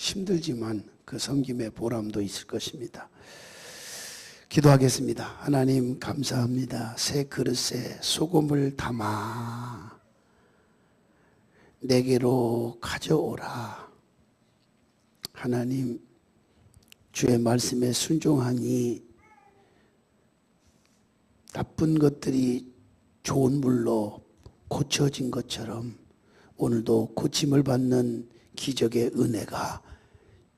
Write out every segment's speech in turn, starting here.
힘들지만 그 섬김의 보람도 있을 것입니다. 기도하겠습니다. 하나님 감사합니다. 새 그릇에 소금을 담아 내게로 가져오라. 하나님, 주의 말씀에 순종하니 나쁜 것들이 좋은 물로 고쳐진 것처럼 오늘도 고침을 받는 기적의 은혜가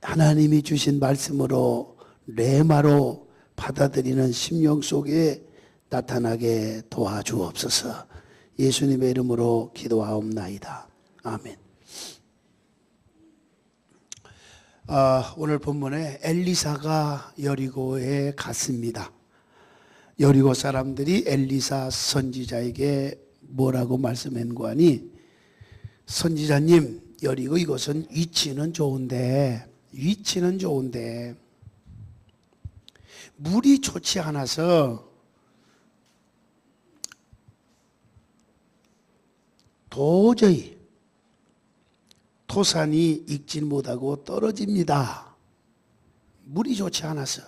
하나님이 주신 말씀으로 레마로 받아들이는 심령 속에 나타나게 도와주옵소서. 예수님의 이름으로 기도하옵나이다. 아멘. 오늘 본문에 엘리사가 여리고에 갔습니다. 여리고 사람들이 엘리사 선지자에게 뭐라고 말씀했고 하니, 선지자님, 여리고 이곳은 위치는 좋은데 물이 좋지 않아서 도저히 토산이 익지 못하고 떨어집니다. 물이 좋지 않아서.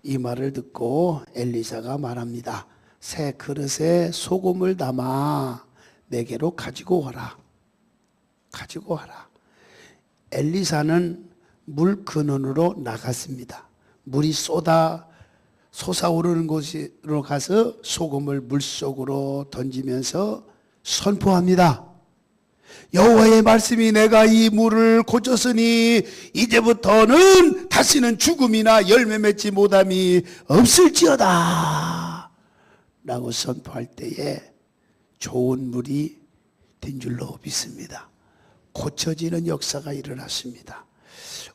이 말을 듣고 엘리사가 말합니다. 새 그릇에 소금을 담아 내게로 가지고 와라. 엘리사는 물 근원으로 나갔습니다. 물이 솟아오르는 곳으로 가서 소금을 물속으로 던지면서 선포합니다. 여호와의 말씀이 내가 이 물을 고쳤으니 이제부터는 다시는 죽음이나 열매 맺지 못함이 없을지어다 라고 선포할 때에 좋은 물이 된 줄로 믿습니다. 고쳐지는 역사가 일어났습니다.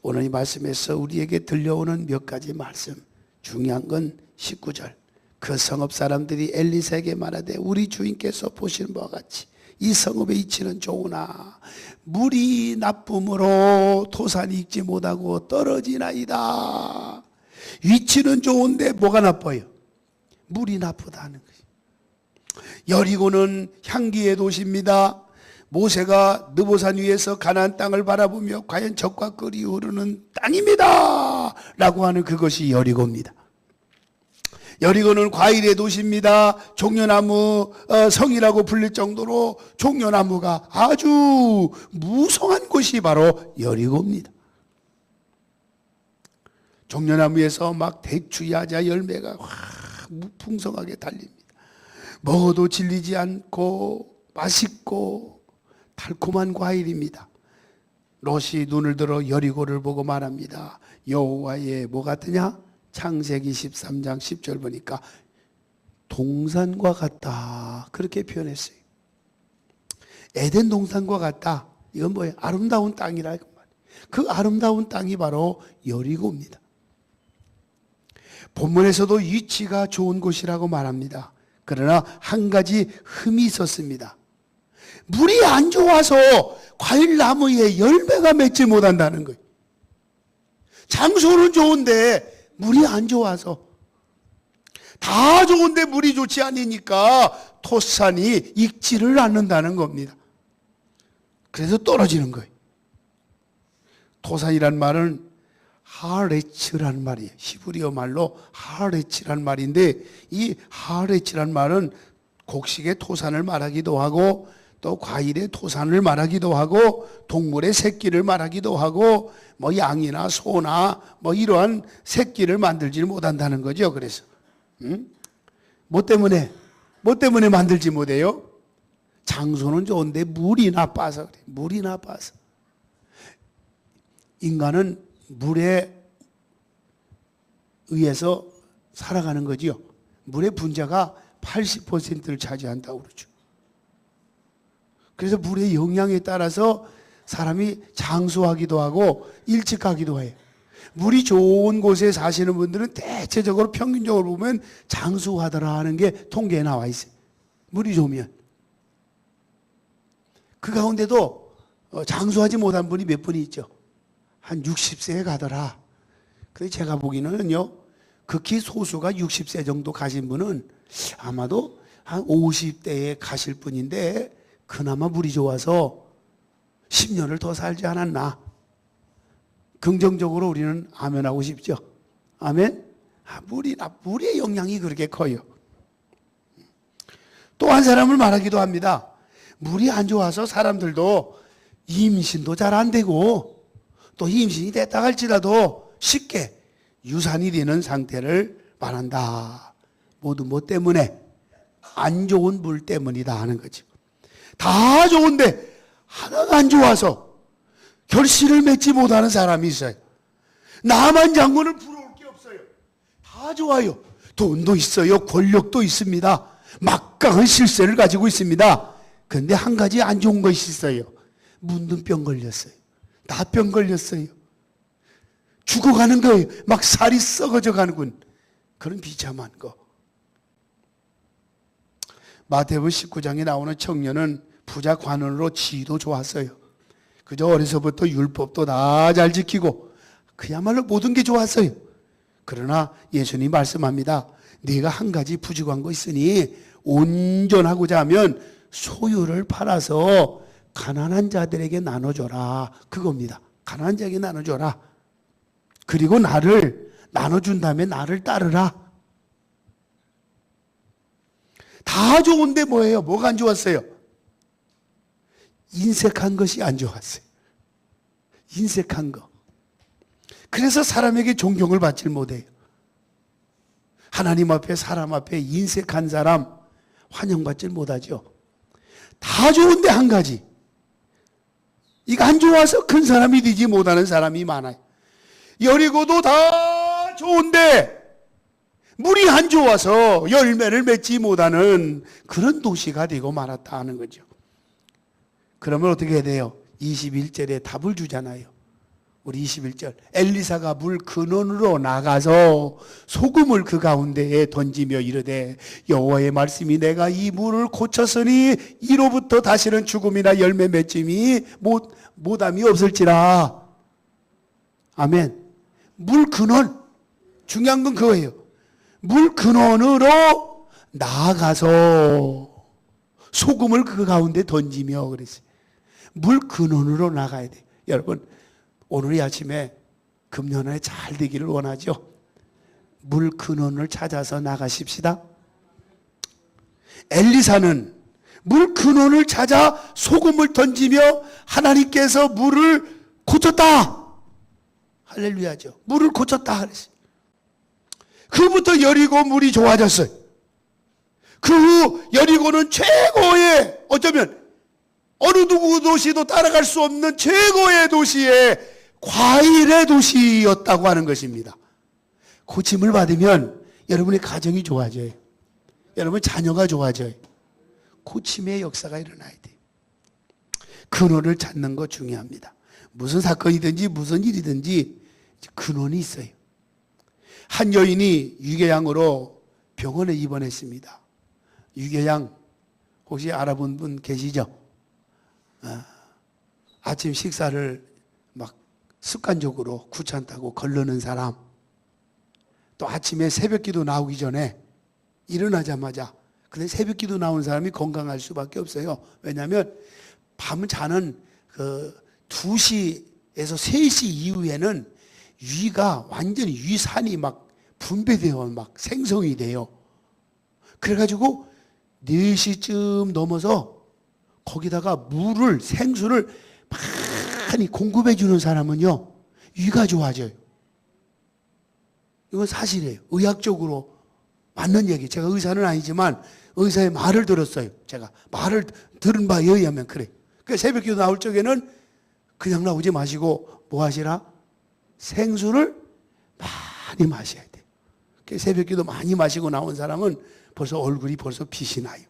오늘 이 말씀에서 우리에게 들려오는 몇 가지 말씀, 중요한 건 19절. 그 성읍 사람들이 엘리사에게 말하되 우리 주인께서 보시는 바와 같이 이 성읍의 이치는 좋으나 물이 나쁨으로 토산이 익지 못하고 떨어지나이다. 위치는 좋은데 뭐가 나빠요? 물이 나쁘다는 거죠. 여리고는 향기의 도시입니다. 모세가 느보산 위에서 가나안 땅을 바라보며 과연 젖과 꿀이 흐르는 땅입니다 라고 하는 그것이 여리고입니다. 여리고는 과일의 도시입니다. 종려나무 성이라고 불릴 정도로 종려나무가 아주 무성한 곳이 바로 여리고입니다. 종려나무에서 막 대추, 야자 열매가 풍성하게 달립니다. 먹어도 질리지 않고 맛있고 달콤한 과일입니다. 롯이 눈을 들어 여리고를 보고 말합니다. 여호와의 뭐 같으냐? 창세기 13장 10절 보니까 동산과 같다 그렇게 표현했어요. 에덴 동산과 같다. 이건 뭐예요? 아름다운 땅이라. 그 아름다운 땅이 바로 여리고입니다. 본문에서도 위치가 좋은 곳이라고 말합니다. 그러나 한 가지 흠이 있었습니다. 물이 안 좋아서 과일나무에 열매가 맺지 못한다는 거예요. 장소는 좋은데 물이 안 좋아서, 다 좋은데 물이 좋지 않으니까 토산이 익지를 않는다는 겁니다. 그래서 떨어지는 거예요. 토산이란 말은 하레츠란 말이에요. 히브리어 말로 하레츠란 말인데, 이 하레츠란 말은 곡식의 토산을 말하기도 하고 또 과일의 토산을 말하기도 하고 동물의 새끼를 말하기도 하고 뭐 양이나 소나 뭐 이러한 새끼를 만들지 못한다는 거죠. 그래서 뭐 때문에 만들지 못해요? 장소는 좋은데 물이 나빠서 그래. 물이 나빠서. 인간은 물에 의해서 살아가는 거지요. 물의 분자가 80%를 차지한다고 그러죠. 그래서 물의 영향에 따라서 사람이 장수하기도 하고 일찍 가기도 해요. 물이 좋은 곳에 사시는 분들은 대체적으로 평균적으로 보면 장수하더라 하는 게 통계에 나와 있어요. 물이 좋으면. 그 가운데도 장수하지 못한 분이 몇 분이 있죠. 한 60세에 가더라. 그래서 제가 보기에는요, 극히 소수가 60세 정도 가신 분은 아마도 한 50대에 가실 분인데 그나마 물이 좋아서 10년을 더 살지 않았나. 긍정적으로 우리는 아멘하고 싶죠. 아멘. 물의 영향이 그렇게 커요. 또 한 사람을 말하기도 합니다. 물이 안 좋아서 사람들도 임신도 잘 안 되고 또 임신이 됐다 할지라도 쉽게 유산이 되는 상태를 말한다. 모두 뭐 때문에? 안 좋은 물 때문이다 하는 거죠. 다 좋은데 하나가 안 좋아서 결실을 맺지 못하는 사람이 있어요. 나만 장군을 부러울 게 없어요. 다 좋아요. 돈도 있어요. 권력도 있습니다. 막강한 실세를 가지고 있습니다. 그런데 한 가지 안 좋은 것이 있어요. 문둥병 걸렸어요. 나병 걸렸어요. 죽어가는 거예요. 막 살이 썩어져 가는군. 그런 비참한 거. 마태복음 19장에 나오는 청년은 부자 관원으로 지위도 좋았어요. 그저 어려서부터 율법도 다 잘 지키고 그야말로 모든 게 좋았어요. 그러나 예수님이 말씀합니다. 네가 한 가지 부족한 거 있으니 온전하고자 하면 소유를 팔아서 가난한 자들에게 나눠줘라. 그겁니다. 가난한 자에게 나눠줘라. 그리고 나를 나눠준 다음에 나를 따르라. 다 좋은데 뭐예요? 뭐가 안 좋았어요? 인색한 것이 안 좋았어요. 인색한 거. 그래서 사람에게 존경을 받지 못해요. 하나님 앞에 사람 앞에 인색한 사람 환영받지 못하죠. 다 좋은데 한 가지. 이거 안 좋아서 큰 사람이 되지 못하는 사람이 많아요. 여리고도 다 좋은데 물이 안 좋아서 열매를 맺지 못하는 그런 도시가 되고 말았다 하는 거죠. 그러면 어떻게 해야 돼요? 21절에 답을 주잖아요. 우리 21절. 엘리사가 물 근원으로 나가서 소금을 그 가운데에 던지며 이르되 여호와의 말씀이 내가 이 물을 고쳤으니 이로부터 다시는 죽음이나 열매 맺음이 못함이 없을지라. 아멘. 물 근원. 중요한 건 그거예요. 물 근원으로 나아가서 소금을 그 가운데 던지며 그랬어요. 물 근원으로 나가야 돼요. 여러분 오늘 이 아침에 금년에 잘 되기를 원하죠. 물 근원을 찾아서 나가십시다. 엘리사는 물 근원을 찾아 소금을 던지며 하나님께서 물을 고쳤다. 할렐루야죠. 물을 고쳤다 그랬어요. 그부터 여리고 물이 좋아졌어요. 그 후 여리고는 최고의 어쩌면 어느 누구 도시도 따라갈 수 없는 최고의 도시의 과일의 도시였다고 하는 것입니다. 고침을 받으면 여러분의 가정이 좋아져요. 여러분 자녀가 좋아져요. 고침의 역사가 일어나야 돼요. 근원을 찾는 거 중요합니다. 무슨 사건이든지 무슨 일이든지 근원이 있어요. 한 여인이 유궤양으로 병원에 입원했습니다. 유궤양 혹시 알아본 분 계시죠? 아침 식사를 막 습관적으로 귀찮다고 거르는 사람, 또 아침에 새벽기도 나오기 전에 일어나자마자, 근데 새벽기도 나온 사람이 건강할 수밖에 없어요. 왜냐하면 밤 자는 그 2시에서 3시 이후에는 위가 완전히 위산이 막 분배되어 막 생성이 돼요. 그래가지고 4시쯤 넘어서 거기다가 물을, 생수를 많이 공급해 주는 사람은요, 위가 좋아져요. 이건 사실이에요. 의학적으로 맞는 얘기. 제가 의사는 아니지만 의사의 말을 들었어요. 제가 말을 들은 바에 의하면 그래요. 그러니까 새벽기도 나올 적에는 그냥 나오지 마시고 뭐 하시라? 생수를 많이 마셔야 돼요. 새벽기도 많이 마시고 나온 사람은 벌써 얼굴이 벌써 빛이 나요.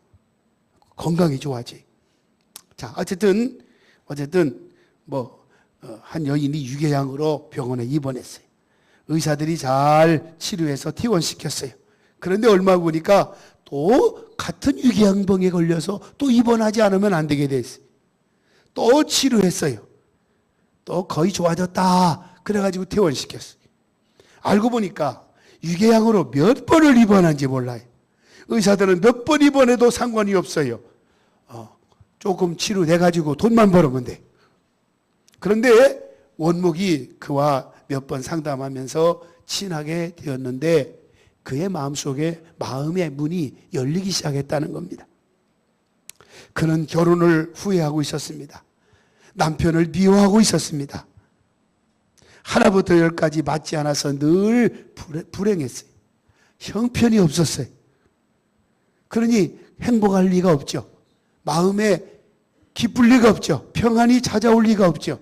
건강이 좋아져요. 자, 어쨌든 한 여인이 유궤양으로 병원에 입원했어요. 의사들이 잘 치료해서 퇴원시켰어요. 그런데 얼마 보니까 또 같은 유궤양병에 걸려서 또 입원하지 않으면 안 되게 됐어요. 또 치료했어요. 또 거의 좋아졌다. 그래가지고 퇴원시켰어요. 알고 보니까 유궤양으로 몇 번을 입원한지 몰라요. 의사들은 몇 번 입원해도 상관이 없어요. 조금 치료돼가지고 돈만 벌으면 돼. 그런데 원목이 그와 몇 번 상담하면서 친하게 되었는데 그의 마음속에 마음의 문이 열리기 시작했다는 겁니다. 그는 결혼을 후회하고 있었습니다. 남편을 미워하고 있었습니다. 하나부터 열까지 맞지 않아서 늘 불행했어요. 형편이 없었어요. 그러니 행복할 리가 없죠. 마음에 기쁠 리가 없죠. 평안이 찾아올 리가 없죠.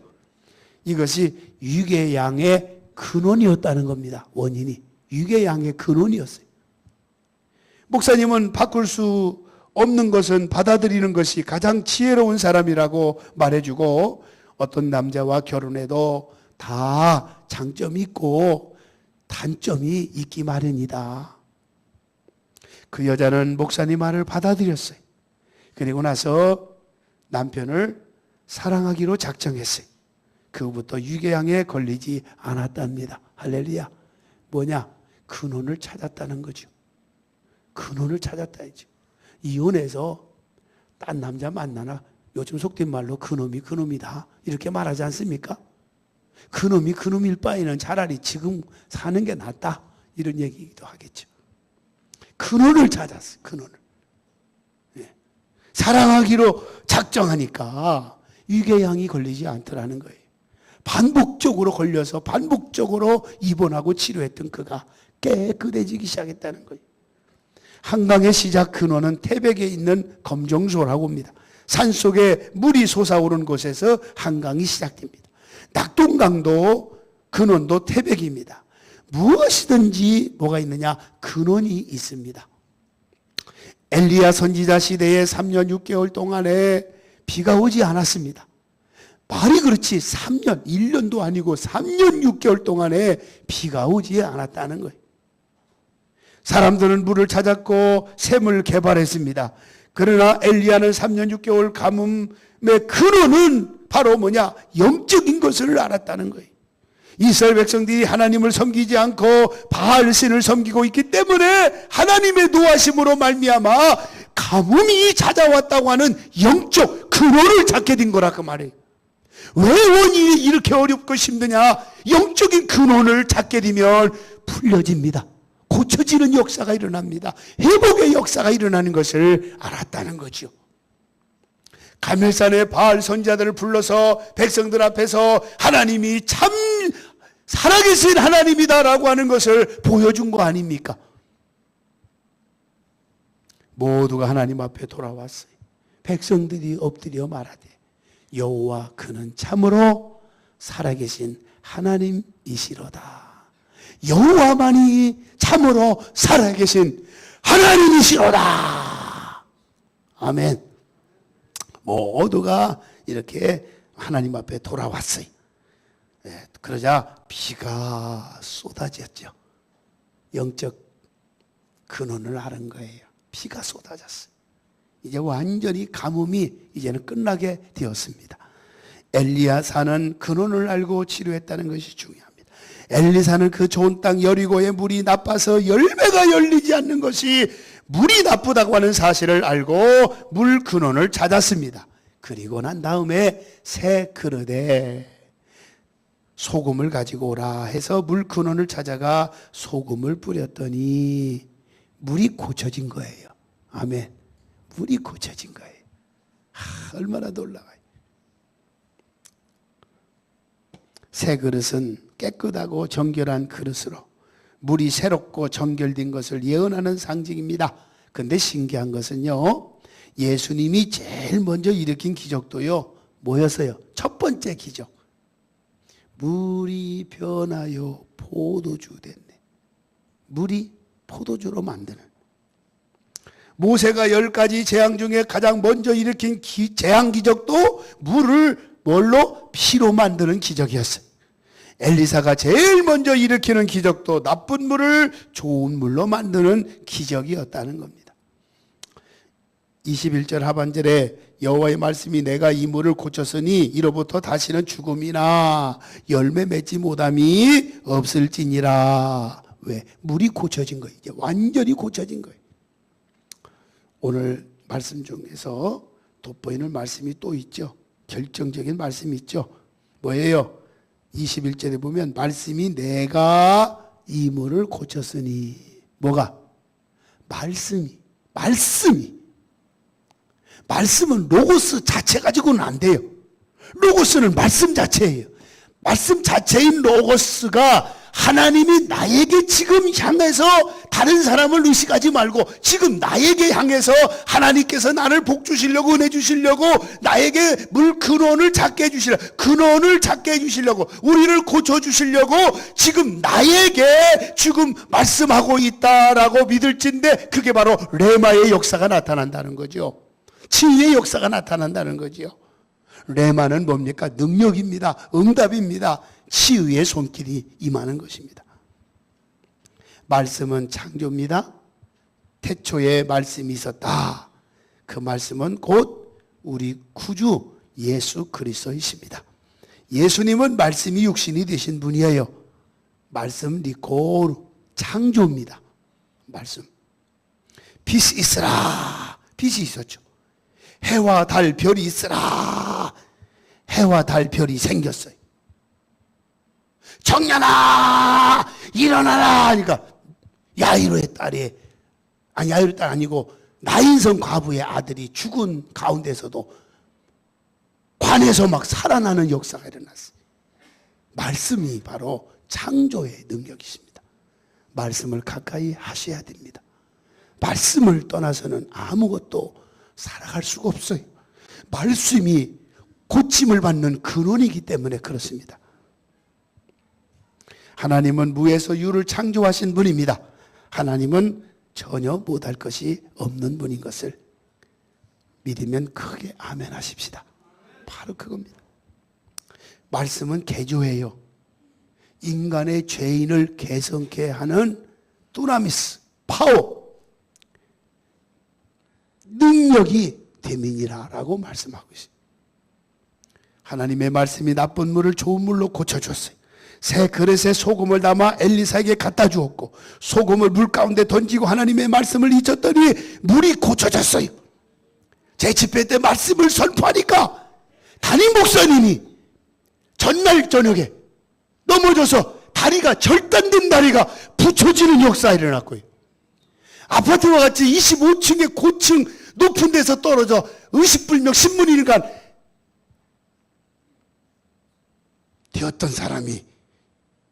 이것이 유괴양의 근원이었다는 겁니다. 원인이 유괴양의 근원이었어요. 목사님은 바꿀 수 없는 것은 받아들이는 것이 가장 지혜로운 사람이라고 말해주고, 어떤 남자와 결혼해도 다 장점이 있고 단점이 있기 마련이다. 그 여자는 목사님 말을 받아들였어요. 그리고 나서 남편을 사랑하기로 작정했어요. 그 후부터 유괴양에 걸리지 않았답니다. 할렐루야. 뭐냐? 근원을 찾았다는 거죠. 근원을 찾았다죠. 이혼해서 딴 남자 만나나 요즘 속된 말로 그놈이 그놈이다 이렇게 말하지 않습니까? 그놈이 그놈일 바에는 차라리 지금 사는 게 낫다 이런 얘기도 하겠죠. 근원을 찾았어요. 근원을. 예. 사랑하기로 작정하니까 유괴양이 걸리지 않더라는 거예요. 반복적으로 걸려서 반복적으로 입원하고 치료했던 그가 깨끗해지기 시작했다는 거예요. 한강의 시작 근원은 태백에 있는 검정소라고 합니다. 산속에 물이 솟아오른 곳에서 한강이 시작됩니다. 낙동강도 근원도 태백입니다. 무엇이든지 뭐가 있느냐? 근원이 있습니다. 엘리야 선지자 시대에 3년 6개월 동안에 비가 오지 않았습니다. 말이 그렇지 3년, 1년도 아니고 3년 6개월 동안에 비가 오지 않았다는 거예요. 사람들은 물을 찾았고 샘을 개발했습니다. 그러나 엘리야는 3년 6개월 가뭄의 근원은 바로 뭐냐? 영적인 것을 알았다는 거예요. 이스라엘 백성들이 하나님을 섬기지 않고 바알신을 섬기고 있기 때문에 하나님의 노하심으로 말미암아 가뭄이 찾아왔다고 하는 영적 근원을 찾게 된 거라 그 말이에요. 왜 원인이 이렇게 어렵고 힘드냐? 영적인 근원을 찾게 되면 풀려집니다. 고쳐지는 역사가 일어납니다. 회복의 역사가 일어나는 것을 알았다는 거죠. 갈멜산의 바알 선지자들을 불러서 백성들 앞에서 하나님이 참 살아계신 하나님이다라고 하는 것을 보여준 거 아닙니까? 모두가 하나님 앞에 돌아왔어요. 백성들이 엎드려 말하되 여호와 그는 참으로 살아계신 하나님이시로다. 여호와만이 참으로 살아계신 하나님이시로다. 아멘. 모두가 이렇게 하나님 앞에 돌아왔어요. 그러자 비가 쏟아졌죠. 영적 근원을 아는 거예요. 비가 쏟아졌어요. 이제 완전히 가뭄이 이제는 끝나게 되었습니다. 엘리야사는 근원을 알고 치료했다는 것이 중요합니다. 엘리사는 그 좋은 땅 여리고의 물이 나빠서 열매가 열리지 않는 것이 물이 나쁘다고 하는 사실을 알고 물 근원을 찾았습니다. 그리고 난 다음에 새 그릇에 소금을 가지고 오라 해서 물 근원을 찾아가 소금을 뿌렸더니 물이 고쳐진 거예요. 아멘. 물이 고쳐진 거예요. 얼마나 놀라워요. 새 그릇은 깨끗하고 정결한 그릇으로 물이 새롭고 정결된 것을 예언하는 상징입니다. 그런데 신기한 것은요, 예수님이 제일 먼저 일으킨 기적도요 뭐였어요? 첫 번째 기적, 물이 변하여 포도주 됐네. 물이 포도주로 만드는, 모세가 10가지 재앙 중에 가장 먼저 일으킨 재앙 기적도 물을 뭘로? 피로 만드는 기적이었어요. 엘리사가 제일 먼저 일으키는 기적도 나쁜 물을 좋은 물로 만드는 기적이었다는 겁니다. 21절 하반절에 여호와의 말씀이 내가 이 물을 고쳤으니 이로부터 다시는 죽음이나 열매 맺지 못함이 없을지니라. 왜? 물이 고쳐진 거예요. 이제 완전히 고쳐진 거예요. 오늘 말씀 중에서 돋보이는 말씀이 또 있죠. 결정적인 말씀이 있죠. 뭐예요? 21절에 보면 말씀이 내가 이 물을 고쳤으니 뭐가? 말씀은 로고스 자체 가지고는 안 돼요. 로고스는 말씀 자체예요. 말씀 자체인 로고스가 하나님이 나에게 지금 향해서 다른 사람을 의식하지 말고 지금 나에게 향해서 하나님께서 나를 복 주시려고 은혜 주시려고 나에게 물 근원을 찾게 해주시려고 우리를 고쳐주시려고 지금 나에게 지금 말씀하고 있다라고 믿을진데 그게 바로 레마의 역사가 나타난다는 거죠. 치유의 역사가 나타난다는 거죠. 레마는 뭡니까? 능력입니다. 응답입니다. 치유의 손길이 임하는 것입니다. 말씀은 창조입니다. 태초에 말씀이 있었다. 그 말씀은 곧 우리 구주 예수 그리스도이십니다. 예수님은 말씀이 육신이 되신 분이에요. 말씀 리코르 창조입니다. 말씀. 빛이 있으라. 빛이 있었죠. 해와 달 별이 있으라. 해와 달 별이 생겼어요. 정년아 일어나라 하니까 야이로의 딸이 야이로의 딸 아니고 나인성 과부의 아들이 죽은 가운데서도 관에서 막 살아나는 역사가 일어났어요. 말씀이 바로 창조의 능력이십니다. 말씀을 가까이 하셔야 됩니다. 말씀을 떠나서는 아무것도 살아갈 수가 없어요. 말씀이 고침을 받는 근원이기 때문에 그렇습니다. 하나님은 무에서 유를 창조하신 분입니다. 하나님은 전혀 못할 것이 없는 분인 것을 믿으면 크게 아멘 하십시다. 바로 그겁니다. 말씀은 개조해요. 인간의 죄인을 개성케 하는 두나미스, 파워, 능력이 됨이니라라고 말씀하고 있습니다. 하나님의 말씀이 나쁜 물을 좋은 물로 고쳐줬어요. 새 그릇에 소금을 담아 엘리사에게 갖다 주었고 소금을 물 가운데 던지고 하나님의 말씀을 잊었더니 물이 고쳐졌어요. 제 집회 때 말씀을 선포하니까 담임 목사님이 전날 저녁에 넘어져서 다리가 절단된 다리가 붙여지는 역사가 일어났고요. 아파트와 같이 25층의 고층 높은 데서 떨어져 의식불명 신문이니까 되었던 사람이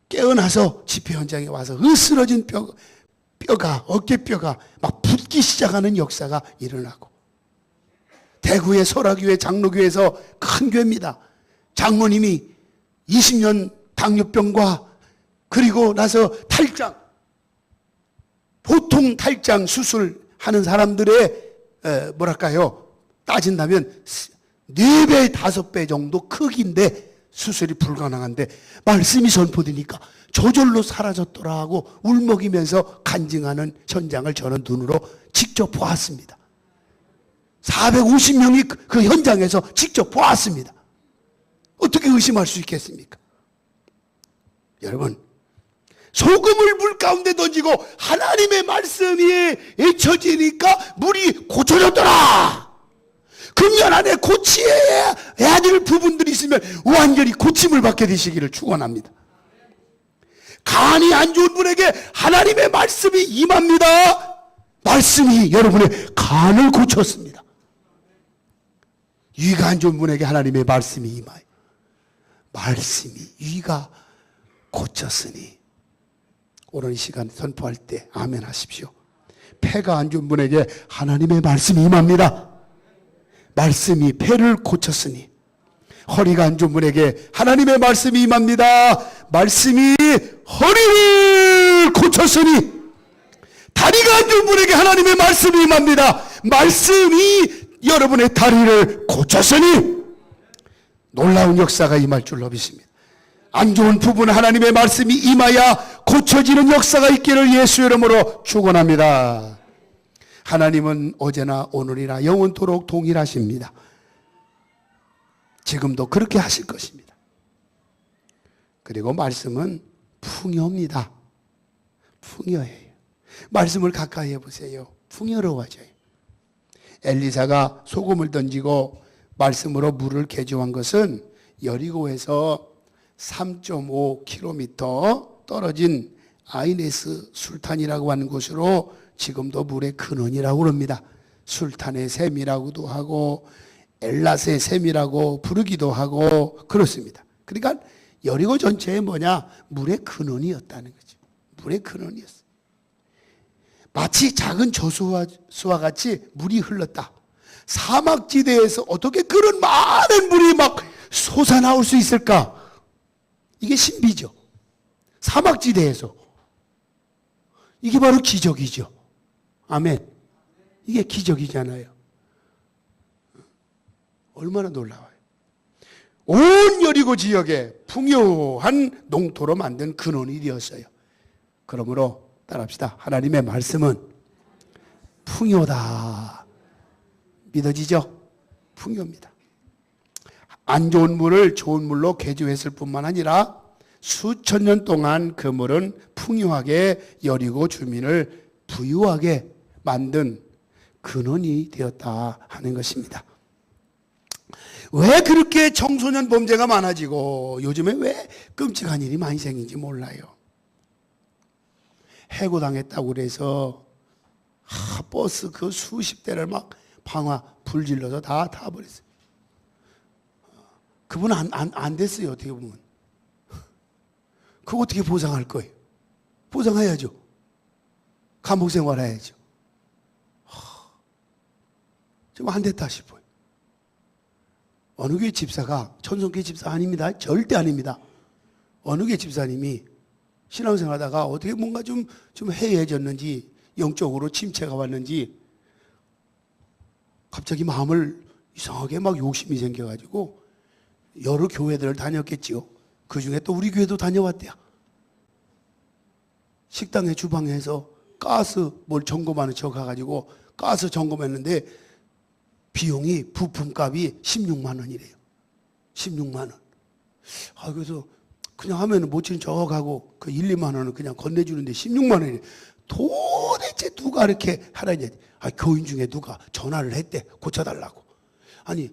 깨어나서 집회 현장에 와서 으스러진 뼈가 어깨뼈가 막 붓기 시작하는 역사가 일어나고 대구의 설화교회 장로교회에서 큰 교회입니다. 장로님이 20년 당뇨병과 그리고 나서 탈장 보통 탈장 수술하는 사람들의 뭐랄까요 따진다면 4배 5배 정도 크기인데 수술이 불가능한데 말씀이 선포되니까 저절로 사라졌더라 하고 울먹이면서 간증하는 현장을 저는 눈으로 직접 보았습니다. 450명이 그 현장에서 직접 보았습니다. 어떻게 의심할 수 있겠습니까? 여러분, 소금을 물 가운데 던지고 하나님의 말씀이 잊혀지니까 물이 고쳐졌더라. 금년 안에 고치해야 될 부분들이 있으면 완전히 고침을 받게 되시기를 축원합니다. 간이 안 좋은 분에게 하나님의 말씀이 임합니다. 말씀이 여러분의 간을 고쳤습니다. 위가 안 좋은 분에게 하나님의 말씀이 임하여 말씀이 위가 고쳤으니 오늘 이 시간 선포할 때 아멘 하십시오. 폐가 안 좋은 분에게 하나님의 말씀이 임합니다. 말씀이 폐를 고쳤으니 허리가 안 좋은 분에게 하나님의 말씀이 임합니다. 말씀이 허리를 고쳤으니 다리가 안 좋은 분에게 하나님의 말씀이 임합니다. 말씀이 여러분의 다리를 고쳤으니 놀라운 역사가 임할 줄로 믿습니다. 안 좋은 부분 하나님의 말씀이 임하여 고쳐지는 역사가 있기를 예수 이름으로 축원합니다. 하나님은 어제나 오늘이나 영원토록 동일하십니다. 지금도 그렇게 하실 것입니다. 그리고 말씀은 풍요입니다. 풍요해요. 말씀을 가까이 해보세요. 풍요로워져요. 엘리사가 소금을 던지고 말씀으로 물을 개조한 것은 여리고에서 3.5km 떨어진 아이네스 술탄이라고 하는 곳으로 지금도 물의 근원이라고 합니다. 술탄의 샘이라고도 하고 엘랏의 샘이라고 부르기도 하고 그렇습니다. 그러니까 여리고 전체에 뭐냐? 물의 근원이었다는 거죠. 물의 근원이었어요. 마치 작은 저수와 같이 물이 흘렀다. 사막지대에서 어떻게 그런 많은 물이 막 솟아나올 수 있을까? 이게 신비죠. 사막지대에서. 이게 바로 기적이죠. 아멘. 이게 기적이잖아요. 얼마나 놀라워요. 온 여리고 지역에 풍요한 농토로 만든 근원이 되었어요. 그러므로 따라합시다. 하나님의 말씀은 풍요다. 믿어지죠? 풍요입니다. 안 좋은 물을 좋은 물로 개조했을 뿐만 아니라 수천 년 동안 그 물은 풍요하게 여리고 주민을 부유하게 만든 근원이 되었다 하는 것입니다. 왜 그렇게 청소년 범죄가 많아지고 요즘에 왜 끔찍한 일이 많이 생긴지 몰라요. 해고당했다고 그래서 버스 그 수십 대를 막 방화 불질러서 다 타버렸어요. 그분 안 됐어요. 어떻게 보면. 그거 어떻게 보상할 거예요? 보상해야죠. 감옥 생활해야죠. 좀 안 됐다 싶어요. 어느 교회 집사가, 천성교회 집사 아닙니다. 절대 아닙니다. 어느 교회 집사님이 신앙생활 하다가 어떻게 뭔가 좀 해이해졌는지, 영적으로 침체가 왔는지, 갑자기 마음을 이상하게 막 욕심이 생겨가지고, 여러 교회들을 다녔겠지요. 그 중에 또 우리 교회도 다녀왔대요. 식당에 주방에서 가스 뭘 점검하는 척 가가지고, 가스 점검했는데, 비용이 부품값이 16만 원이래요. 16만 원. 그래서 그냥 하면은 못 치는 척 하고 그 1, 2만 원은 그냥 건네주는데 16만 원이래. 도대체 누가 이렇게 하라니? 교인 중에 누가 전화를 했대. 고쳐달라고. 아니,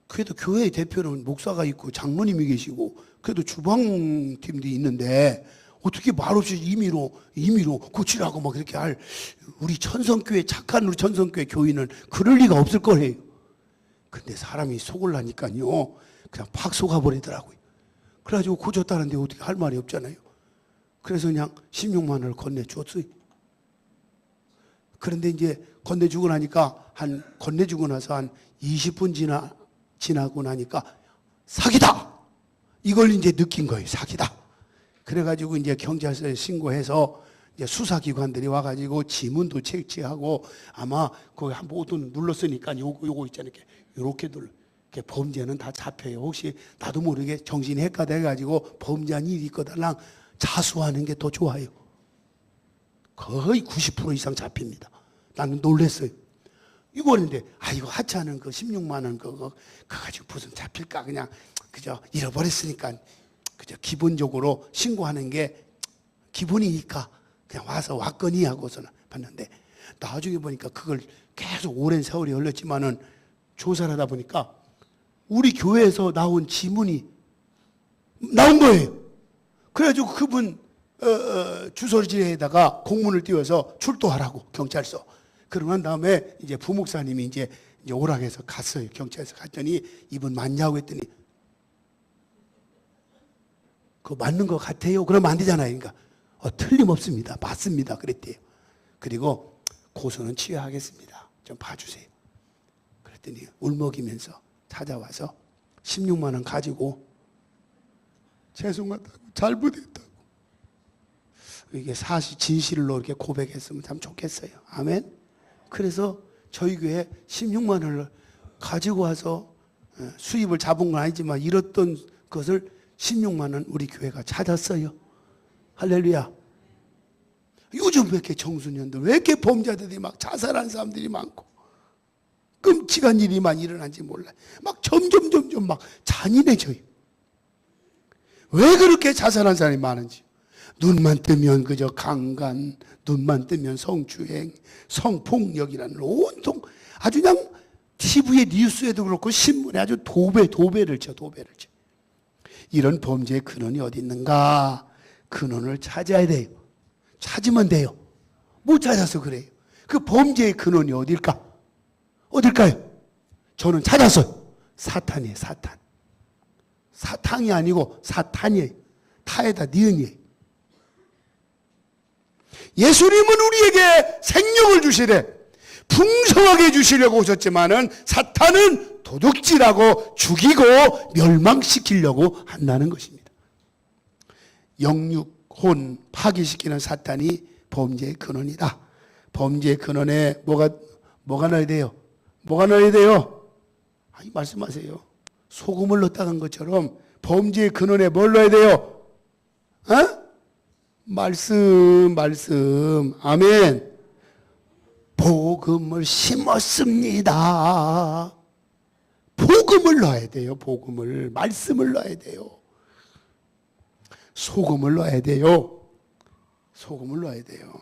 그래도 교회의 대표는 목사가 있고 장로님이 계시고 그래도 주방팀도 있는데 어떻게 말없이 임의로 고치라고 막 그렇게 할 우리 천성교회 착한 우리 천성교회 교인은 그럴 리가 없을 거예요. 근데 사람이 속을라니까요. 그냥 팍 속아버리더라고요. 그래가지고 고쳤다는데 어떻게 할 말이 없잖아요. 그래서 그냥 16만 원을 건네줬어요. 그런데 이제 건네주고 나니까 건네주고 나서 한 20분 지나고 나니까 사기다! 이걸 이제 느낀 거예요. 사기다. 그래가지고 이제 경찰서에 신고해서 이제 수사기관들이 와가지고 지문도 채취하고 아마 거기 한 모든 눌렀으니까 요거 있잖아요. 이렇게 눌러. 범죄는 다 잡혀요. 혹시 나도 모르게 정신이 헷갈려가지고 범죄한 일이 있거나 자수하는 게 더 좋아요. 거의 90% 이상 잡힙니다. 나는 놀랐어요. 이거는데 이거 하찮은 그 16만 원 그거 가지고 무슨 잡힐까 그냥 그저 잃어버렸으니까 그저 기본적으로 신고하는 게 기본이니까 그냥 와서 왔거니 하고서는 봤는데 나중에 보니까 그걸 계속 오랜 세월이 흘렀지만은 조사를 하다 보니까 우리 교회에서 나온 지문이 나온 거예요. 그래가지고 그분 주소지에다가 공문을 띄워서 출두하라고 경찰서. 그러고 난 다음에 이제 부목사님이 이제 오락해서 갔어요. 경찰서 갔더니 이분 맞냐고 했더니 그거 맞는 것 같아요. 그러면 안 되잖아요. 그러니까 틀림없습니다. 맞습니다. 그랬대요. 그리고 고소는 취하하겠습니다. 좀 봐주세요. 그랬더니 울먹이면서 찾아와서 16만 원 가지고 죄송하다고 잘못했다고 이게 사실 진실로 이렇게 고백했으면 참 좋겠어요. 아멘. 그래서 저희 교회 16만 원을 가지고 와서 수입을 잡은 건 아니지만 잃었던 것을 16만 원 우리 교회가 찾았어요. 할렐루야. 요즘 왜 이렇게 청소년들, 왜 이렇게 범죄자들이 막 자살한 사람들이 많고 끔찍한 일이 많이 일어난지 몰라요. 막 점점 막 잔인해져요. 왜 그렇게 자살한 사람이 많은지. 눈만 뜨면 그저 강간, 눈만 뜨면 성추행, 성폭력이라는 온통 아주 그냥 TV에 뉴스에도 그렇고 신문에 아주 도배를 쳐. 이런 범죄의 근원이 어디 있는가? 근원을 찾아야 돼요. 찾으면 돼요. 못 찾아서 그래요. 그 범죄의 근원이 어딜까? 어딜까요? 저는 찾았어요. 사탄이에요. 사탄. 사탕이 아니고 사탄이에요. 타에다 니은이에요. 예수님은 우리에게 생명을 주시되 풍성하게 주시려고 오셨지만은 사탄은 도둑질하고 죽이고 멸망시키려고 한다는 것입니다. 영육, 혼, 파괴시키는 사탄이 범죄의 근원이다. 범죄의 근원에 뭐가 넣어야 돼요? 뭐가 넣어야 돼요? 아니, 말씀하세요. 소금을 넣었다는 것처럼 범죄의 근원에 뭘 넣어야 돼요? 말씀. 아멘. 복음을 심었습니다. 복음을 넣어야 돼요. 복음을. 말씀을 넣어야 돼요. 소금을 넣어야 돼요. 소금을 넣어야 돼요.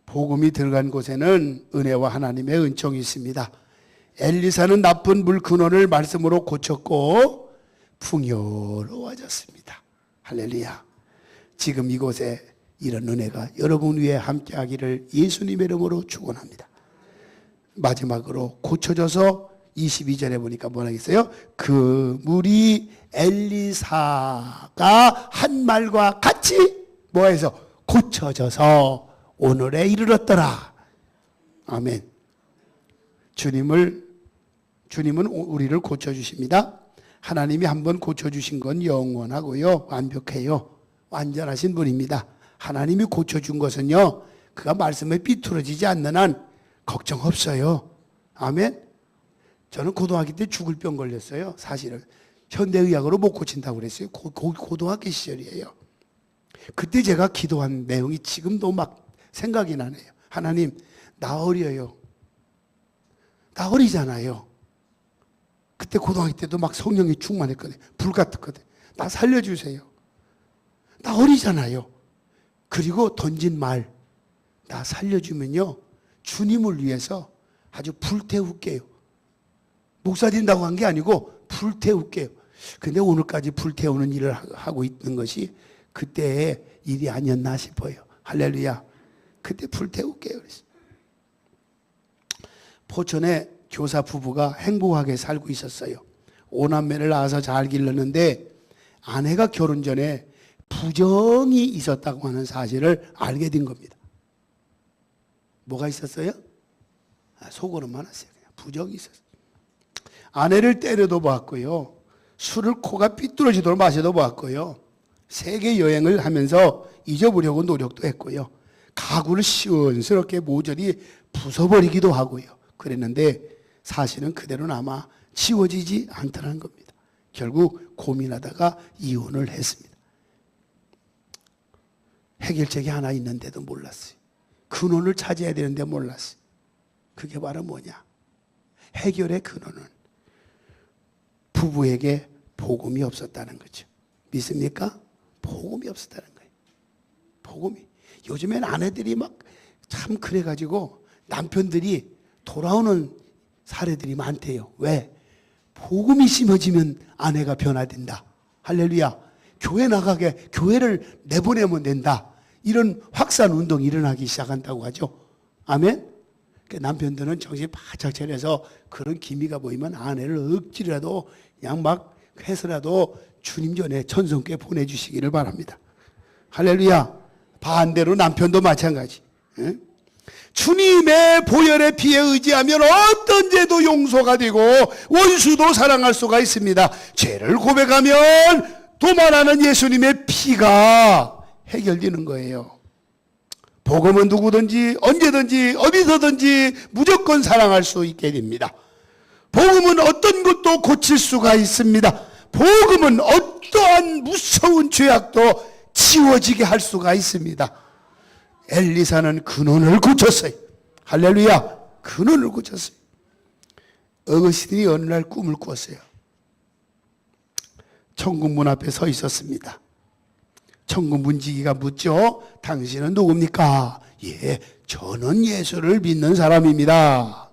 복음이 들어간 곳에는 은혜와 하나님의 은총이 있습니다. 엘리사는 나쁜 물 근원을 말씀으로 고쳤고 풍요로워졌습니다. 할렐루야. 지금 이곳에 이런 은혜가 여러분 위에 함께하기를 예수님의 이름으로 축원합니다. 마지막으로 고쳐져서 22절에 보니까 뭐라 했어요? 그 물이 엘리사가 한 말과 같이 뭐해서 고쳐져서 오늘에 이르렀더라. 아멘. 주님은 우리를 고쳐주십니다. 하나님이 한번 고쳐주신 건 영원하고요, 완벽해요. 완전하신 분입니다. 하나님이 고쳐준 것은요, 그가 말씀에 삐뚤어지지 않는 한 걱정 없어요. 아멘. 저는 고등학교 때 죽을 병 걸렸어요. 사실은 현대의학으로 못 고친다고 그랬어요. 고등학교 시절이에요. 그때 제가 기도한 내용이 지금도 막 생각이 나네요. 하나님, 나 어려요. 나 어리잖아요. 그때 고등학교 때도 막 성령이 충만했거든요. 불 같았거든요. 나 살려주세요. 나 어리잖아요. 그리고 던진 말, 나 살려주면요, 주님을 위해서 아주 불태울게요. 목사 된다고 한 게 아니고 불태울게요. 근데 오늘까지 불태우는 일을 하고 있는 것이 그때의 일이 아니었나 싶어요. 할렐루야. 그때 불태울게요. 그랬어요. 포천에 교사 부부가 행복하게 살고 있었어요. 5남매를 낳아서 잘 길렀는데 아내가 결혼 전에 부정이 있었다고 하는 사실을 알게 된 겁니다. 뭐가 있었어요? 속으로만 하세요. 그냥 부정이 있었어요. 아내를 때려도 봤고요. 술을 코가 삐뚤어지도록 마셔도 봤고요. 세계 여행을 하면서 잊어보려고 노력도 했고요. 가구를 시원스럽게 모조리 부숴버리기도 하고요. 그랬는데 사실은 그대로는 아마 지워지지 않더라는 겁니다. 결국 고민하다가 이혼을 했습니다. 해결책이 하나 있는데도 몰랐어요. 근원을 찾아야 되는데 몰랐어요. 그게 바로 뭐냐? 해결의 근원은 부부에게 복음이 없었다는 거죠. 믿습니까? 복음이 없었다는 거예요. 복음이. 요즘엔 아내들이 막 참 그래가지고 남편들이 돌아오는 사례들이 많대요. 왜? 복음이 심어지면 아내가 변화된다. 할렐루야. 교회 나가게, 교회를 내보내면 된다. 이런 확산 운동이 일어나기 시작한다고 하죠. 아멘? 남편들은 정신 바짝 차려서 그런 기미가 보이면 아내를 억지라도 그냥 막 해서라도 주님 전에 천성께 보내주시기를 바랍니다. 할렐루야. 반대로 남편도 마찬가지. 응? 주님의 보혈의 피에 의지하면 어떤 죄도 용서가 되고 원수도 사랑할 수가 있습니다. 죄를 고백하면 도말하는 예수님의 피가 해결되는 거예요. 복음은 누구든지 언제든지 어디서든지 무조건 사랑할 수 있게 됩니다. 복음은 어떤 것도 고칠 수가 있습니다. 복음은 어떠한 무서운 죄악도 지워지게 할 수가 있습니다. 엘리사는 근원을 고쳤어요. 할렐루야. 근원을 고쳤어요. 어거스틴이 어느 날 꿈을 꿨어요. 천국문 앞에 서 있었습니다. 천국 문지기가 묻죠. 당신은 누굽니까? 예, 저는 예수를 믿는 사람입니다.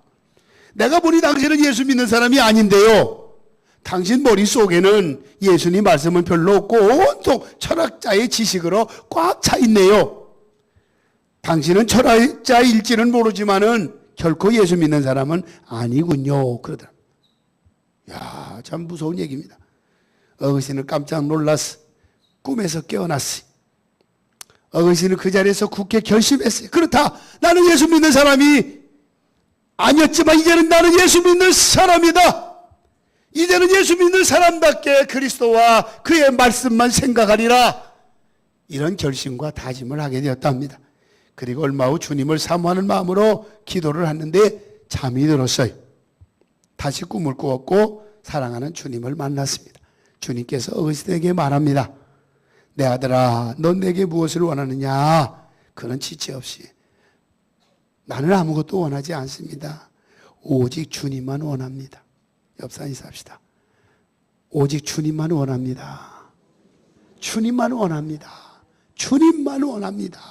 내가 보니 당신은 예수 믿는 사람이 아닌데요. 당신 머릿속에는 예수님 말씀은 별로 없고 온통 철학자의 지식으로 꽉 차 있네요. 당신은 철학자일지는 모르지만은 결코 예수 믿는 사람은 아니군요. 그러더라. 야, 참 무서운 얘기입니다. 어르신은 깜짝 놀랐어. 꿈에서 깨어났어. 어르신은 그 자리에서 굳게 결심했어요. 그렇다. 나는 예수 믿는 사람이 아니었지만 이제는 나는 예수 믿는 사람이다. 이제는 예수 믿는 사람답게 그리스도와 그의 말씀만 생각하리라. 이런 결심과 다짐을 하게 되었답니다. 그리고 얼마 후 주님을 사모하는 마음으로 기도를 하는데 잠이 들었어요. 다시 꿈을 꾸었고 사랑하는 주님을 만났습니다. 주님께서 어르신에게 말합니다. 내 아들아, 넌 내게 무엇을 원하느냐? 그는 지체 없이 나는 아무것도 원하지 않습니다. 오직 주님만 원합니다. 옆산 인사합시다. 오직 주님만 원합니다. 주님만 원합니다. 주님만 원합니다.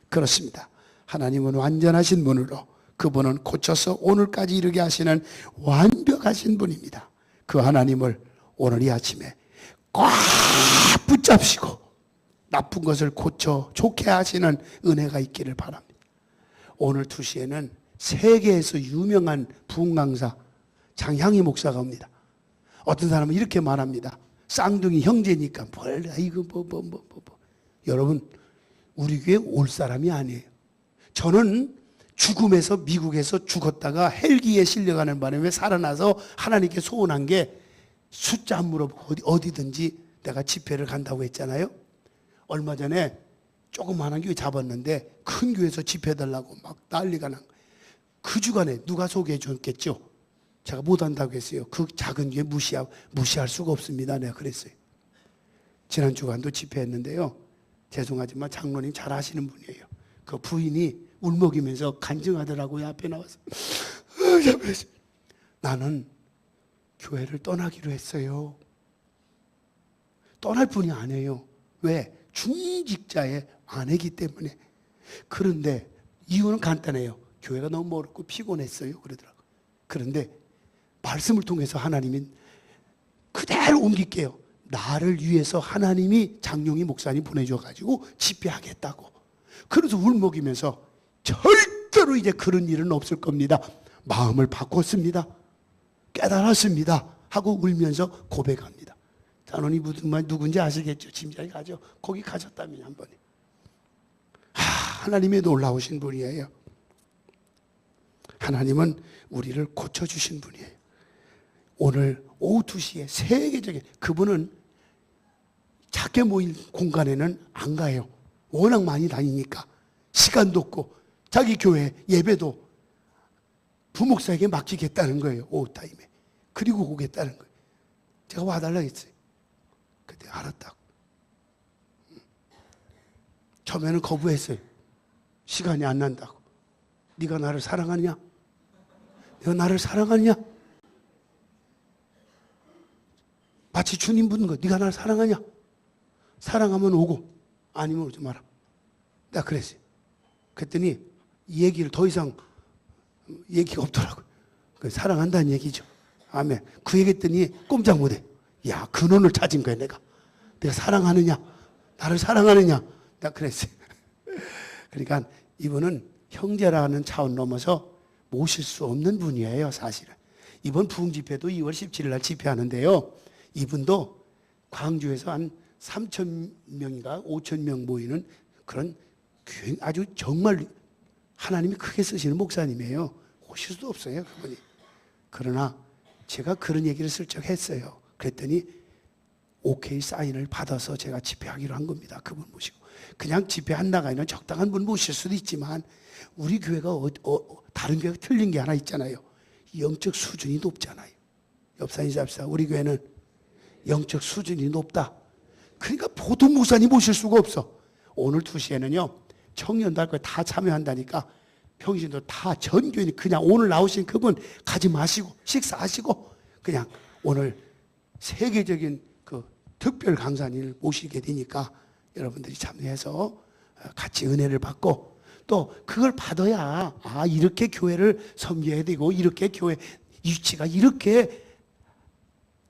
그렇습니다. 하나님은 완전하신 분으로 그분은 고쳐서 오늘까지 이르게 하시는 완벽하신 분입니다. 그 하나님을 오늘 이 아침에 꽉 붙잡으시고 나쁜 것을 고쳐 좋게 하시는 은혜가 있기를 바랍니다. 오늘 2시에는 세계에서 유명한 부흥 강사 장향희 목사가 옵니다. 어떤 사람은 이렇게 말합니다. 쌍둥이 형제니까 이거 뭐. 여러분, 우리 교회 올 사람이 아니에요. 저는 죽음에서 미국에서 죽었다가 헬기에 실려가는 바람에 살아나서 하나님께 소원한 게 숫자 안 물어보고 어디든지 내가 집회를 간다고 했잖아요. 얼마 전에 조그마한 교회 잡았는데 큰 교회에서 집회 달라고 막 난리가 난 거예요. 그 주간에 누가 소개해 줬겠죠. 제가 못한다고 했어요. 그 작은 교회 무시할 수가 없습니다. 내가 그랬어요. 지난 주간도 집회했는데요. 죄송하지만 장로님 잘 아시는 분이에요. 그 부인이 울먹이면서 간증하더라고요. 앞에 나와서. 나는 교회를 떠나기로 했어요. 떠날 뿐이 아니에요. 왜? 중직자의 아내이기 때문에. 그런데 이유는 간단해요. 교회가 너무 멀었고 피곤했어요. 그러더라고요. 그런데 말씀을 통해서 하나님이 그대로 옮길게요. 나를 위해서 하나님이 장용희 목사님 보내줘가지고 집회하겠다고. 그래서 울먹이면서 절대로 이제 그런 일은 없을 겁니다. 마음을 바꿨습니다. 깨달았습니다. 하고 울면서 고백합니다. 단원이 누군지 아시겠죠? 짐작이 가죠. 거기 가셨다면 한 번에. 하나님의 놀라우신 분이에요. 하나님은 우리를 고쳐주신 분이에요. 오늘 오후 2시에 세계적인 그분은 작게 모인 공간에는 안 가요. 워낙 많이 다니니까 시간도 없고 자기 교회 예배도 부목사에게 맡기겠다는 거예요. 오후 타임에. 그리고 오겠다는 거예요. 제가 와달라고 했어요. 그때 알았다고. 처음에는 거부했어요. 시간이 안 난다고. 네가 나를 사랑하느냐? 네가 나를 사랑하느냐? 마치 주님 부른 거. 네가 나를 사랑하냐? 사랑하면 오고 아니면 오지 마라. 내가 그랬어요. 그랬더니 이 얘기를 더 이상 얘기가 없더라고요. 사랑한다는 얘기죠. 아멘. 그 얘기했더니 꼼짝 못해. 야, 근원을 찾은 거야 내가. 내가 사랑하느냐? 나를 사랑하느냐? 내가 그랬어요. 그러니까 이분은 형제라는 차원 넘어서 모실 수 없는 분이에요. 사실은. 이번 부흥 집회도 2월 17일 날 집회하는데요. 이분도 광주에서 한 3,000명인가 5,000명 모이는 그런 아주 정말 하나님이 크게 쓰시는 목사님이에요. 오실 수도 없어요, 그분이. 그러나 제가 그런 얘기를 슬쩍 했어요. 그랬더니 오케이 사인을 받아서 제가 집회하기로 한 겁니다. 그분 모시고. 그냥 집회한다가 아니라 적당한 분 모실 수도 있지만 우리 교회가 다른 교회가 틀린 게 하나 있잖아요. 영적 수준이 높잖아요. 옆사님 잡시다. 우리 교회는 영적 수준이 높다. 그러니까 보통 목사님 모실 수가 없어. 오늘 2시에는요. 청년도 할 거에 다 참여한다니까 평신도 다 전교인이 그냥 오늘 나오신 그분 가지 마시고 식사하시고 그냥 오늘 세계적인 그 특별 강사님을 모시게 되니까 여러분들이 참여해서 같이 은혜를 받고 또 그걸 받아야 이렇게 교회를 섬겨야 되고 이렇게 교회 위치가 이렇게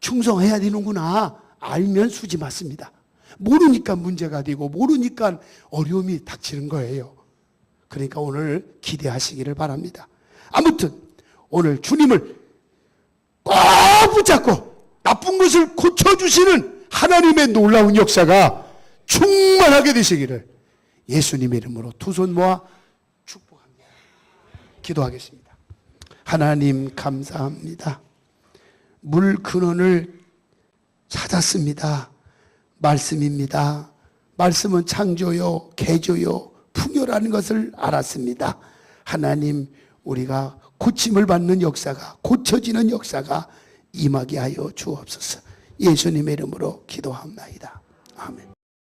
충성해야 되는구나 알면 수지 맞습니다. 모르니까 문제가 되고 모르니까 어려움이 닥치는 거예요. 그러니까 오늘 기대하시기를 바랍니다. 아무튼 오늘 주님을 꼭 붙잡고 나쁜 것을 고쳐주시는 하나님의 놀라운 역사가 충만하게 되시기를 예수님의 이름으로 두 손 모아 축복합니다. 기도하겠습니다. 하나님 감사합니다. 물 근원을 찾았습니다. 말씀입니다. 말씀은 창조요, 개조요, 풍요라는 것을 알았습니다. 하나님, 우리가 고침을 받는 역사가, 고쳐지는 역사가 임하게 하여 주옵소서. 예수님의 이름으로 기도합니다. 아멘.